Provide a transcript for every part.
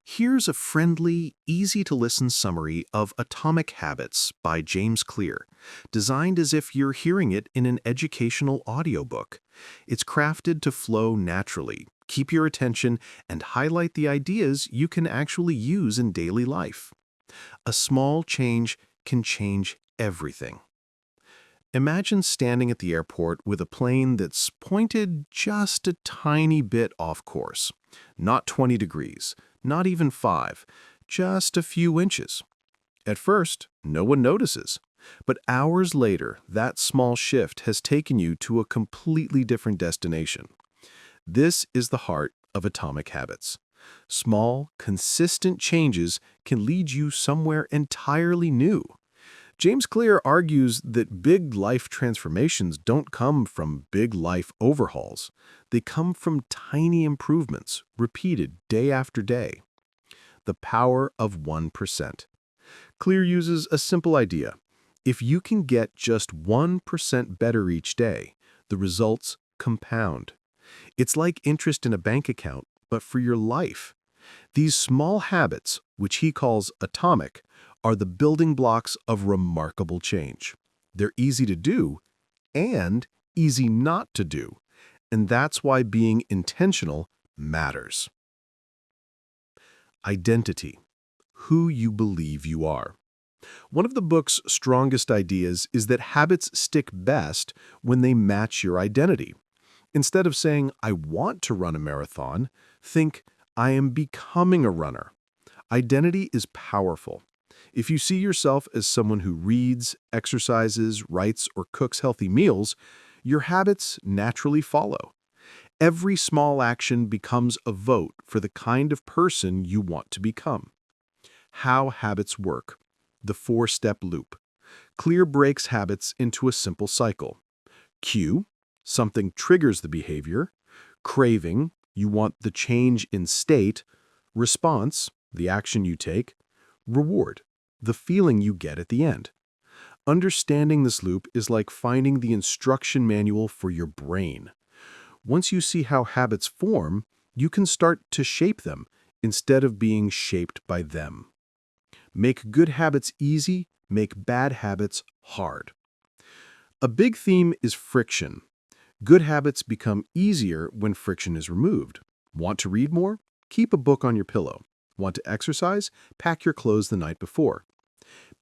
Here's a friendly, easy-to-listen summary of Atomic Habits by James Clear, designed as if you're hearing it in an educational audiobook. It's crafted to flow naturally, keep your attention, and highlight the ideas you can actually use in daily life. A small change can change everything. Imagine standing at the airport with a plane that's pointed just a tiny bit off course. Not 20 degrees, not even 5, just a few inches. At first, no one notices. But hours later, that small shift has taken you to a completely different destination. This is the heart of Atomic Habits. Small, consistent changes can lead you somewhere entirely new. James Clear argues that big life transformations don't come from big life overhauls. They come from tiny improvements, repeated day after day. The power of 1%. Clear uses a simple idea. If you can get just 1% better each day, the results compound. It's like interest in a bank account, but for your life. These small habits, which he calls atomic, are the building blocks of remarkable change. They're easy to do and easy not to do, and that's why being intentional matters. Identity, who you believe you are. One of the book's strongest ideas is that habits stick best when they match your identity. Instead of saying, "I want to run a marathon," think, "I am becoming a runner." Identity is powerful. If you see yourself as someone who reads, exercises, writes, or cooks healthy meals, your habits naturally follow. Every small action becomes a vote for the kind of person you want to become. How habits work. The four-step loop. Clear breaks habits into a simple cycle. Cue, something triggers the behavior. Craving, you want the change in state. Response, the action you take. Reward, the feeling you get at the end. Understanding this loop is like finding the instruction manual for your brain. Once you see how habits form, you can start to shape them instead of being shaped by them. Make good habits easy, make bad habits hard. A big theme is friction. Good habits become easier when friction is removed. Want to read more? Keep a book on your pillow. Want to exercise? Pack your clothes the night before.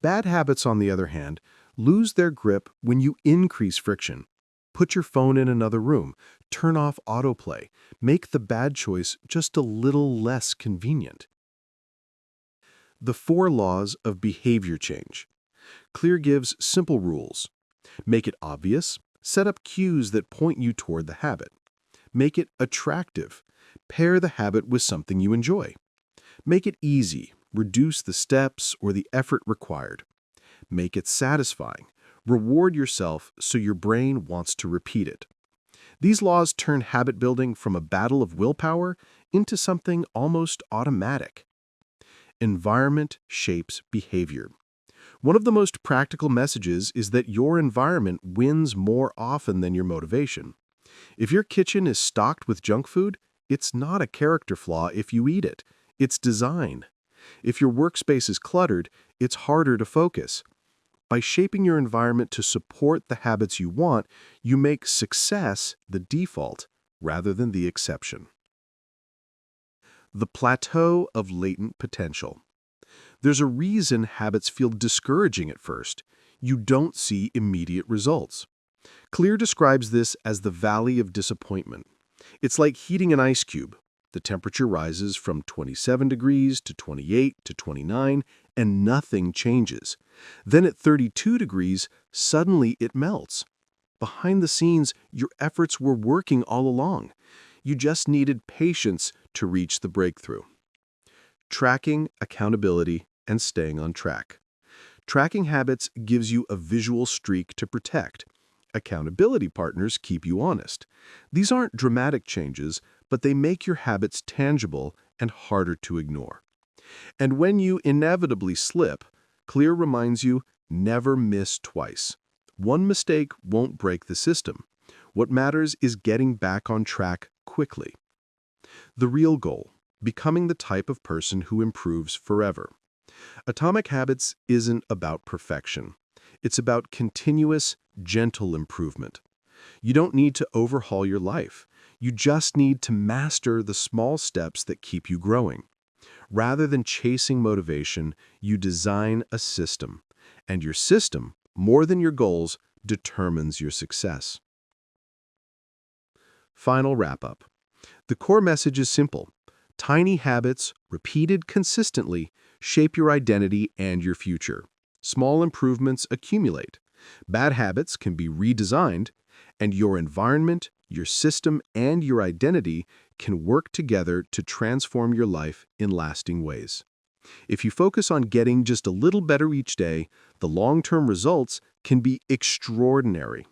Bad habits, on the other hand, lose their grip when you increase friction. Put your phone in another room. Turn off autoplay. Make the bad choice just a little less convenient. The 4 laws of behavior change. Clear gives simple rules. Make it obvious. Set up cues that point you toward the habit. Make it attractive. Pair the habit with something you enjoy. Make it easy. Reduce the steps or the effort required. Make it satisfying. Reward yourself so your brain wants to repeat it. These laws turn habit building from a battle of willpower into something almost automatic. Environment shapes behavior. One of the most practical messages is that your environment wins more often than your motivation. If your kitchen is stocked with junk food, it's not a character flaw if you eat it. It's design. If your workspace is cluttered, it's harder to focus. By shaping your environment to support the habits you want, you make success the default rather than the exception. The plateau of latent potential. There's a reason habits feel discouraging at first. You don't see immediate results. Clear describes this as the valley of disappointment. It's like heating an ice cube. The temperature rises from 27 degrees to 28 to 29, and nothing changes. Then at 32 degrees, suddenly it melts. Behind the scenes, your efforts were working all along. You just needed patience to reach the breakthrough. Tracking, accountability, and staying on track. Tracking habits gives you a visual streak to protect. Accountability partners keep you honest. These aren't dramatic changes, but they make your habits tangible and harder to ignore. And when you inevitably slip, Clear reminds you, never miss twice. One mistake won't break the system. What matters is getting back on track quickly. The real goal, becoming the type of person who improves forever. Atomic Habits isn't about perfection. It's about continuous, gentle improvement. You don't need to overhaul your life. You just need to master the small steps that keep you growing. Rather than chasing motivation, you design a system. And your system, more than your goals, determines your success. Final wrap-up. The core message is simple. Tiny habits, repeated consistently, shape your identity and your future. Small improvements accumulate. Bad habits can be redesigned, and your environment, your system, and your identity can work together to transform your life in lasting ways. If you focus on getting just a little better each day, the long-term results can be extraordinary.